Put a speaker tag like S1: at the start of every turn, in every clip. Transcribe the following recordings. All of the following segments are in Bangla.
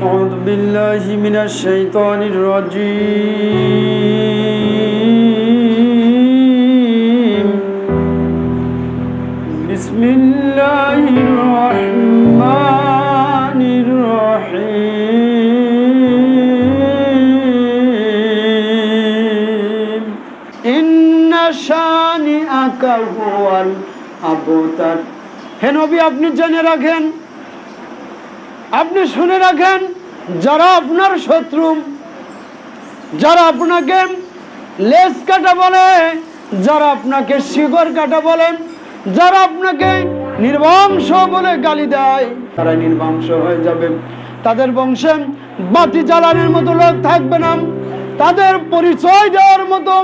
S1: أعوذ بالله من الشيطان الرجيم بسم الله الرحمن الرحيم إن شانئك هو الأبتر হে নবী, আপনি জেনে রাখেন, আপনি শুনে রাখেন, যারা আপনার শত্রু, যারা আপনাকে লেজ কাটা বলে, যারা আপনাকে শিকড় কাটা বলে, যারা আপনাকে নির্বংশ বলে গালি দেয়, তারা নির্বংশ হয়ে যাবে। তাদের বংশে বাতি জ্বালানোর মতো লোক থাকবে না, তাদের পরিচয় দেওয়ার মতো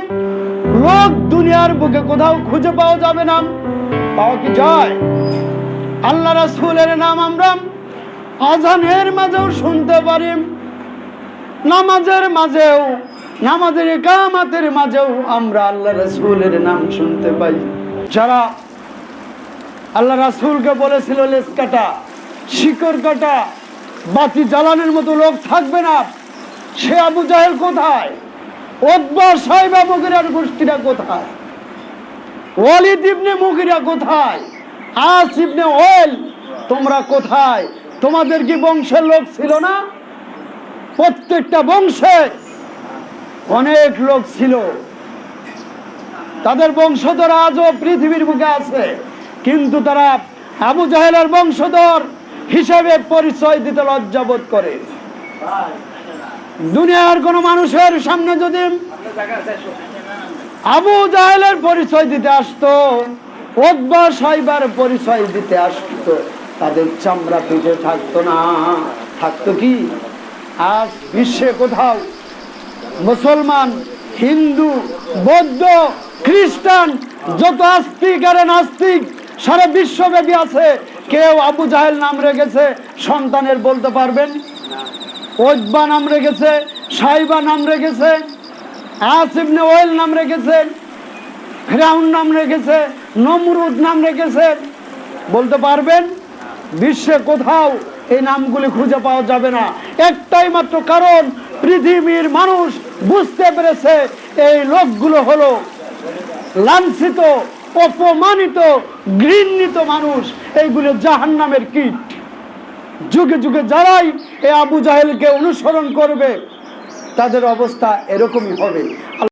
S1: লোক দুনিয়ার বুকে কোথাও খুঁজে পাওয়া যাবে না। পাওয়া কি যায়? আল্লাহ রাসূলের নাম আমরা আযানের মাঝেও শুনতে পারি, নামাজের মাঝেও, নামাজের ইকামতের মাঝেও আমরা আল্লাহ রাসূলের নাম শুনতে পাই। যারা আল্লাহ রাসূলকে বলেছিল লেজ কাটা, শিকড় কাটা, বাতি জ্বালানোর মতো লোক থাকবে না, সে আবু জাহেল কোথায়? উতবা সাইবা মুগিরার গোষ্ঠীরা কোথায়? ওয়ালিদ ইবনে মুগিরা কোথায়? আস ইবনে ওয়াইল তোমরা কোথায়? তোমাদের কি বংশের লোক ছিল না? প্রত্যেকটা বংশে অনেক লোক ছিল, তাদের বংশধর আজও পৃথিবীর বুকে আছে, কিন্তু তারা আবু জাহেলের বংশধর হিসেবে পরিচয় দিতে লজ্জাবোধ করে। দুনিয়ার কোন মানুষের সামনে যদি আবু জাহেলের পরিচয় দিতে আসতো, উতবা সাইবার পরিচয় দিতে আসতো, তাদের চামড়া পিঠে থাকতো না। থাকতো কি? আজ বিশ্বে কোথাও মুসলমান, হিন্দু, বৌদ্ধ, খ্রিস্টান, যত আস্তিক আর নাস্তিক সারা বিশ্বব্যাপী আছে, কেউ আবু জাহেল নাম রেখেছে সন্তানের বলতে পারবেন? উতবা নাম রেখেছে, সাইবা নাম রেখেছে, আস ইবনে ওয়াইল নাম রেখেছে, ফিরআউন নাম রেখেছে, নমরুদ নাম রেখেছে, বলতে পারবেন? বিশ্বে কোথাও এই নামগুলি খুঁজে পাওয়া যাবে না। একটাই মাত্র কারণ, পৃথিবীর মানুষ বুঝতে পেরেছে এই লোকগুলো হলো লাঞ্ছিত, অপমানিত, ঘৃণিত মানুষ, এইগুলো জাহান্নামের কীট। যুগে যুগে যারাই এই আবু জাহেলকে অনুসরণ করবে, তাদের অবস্থা এরকমই হবে।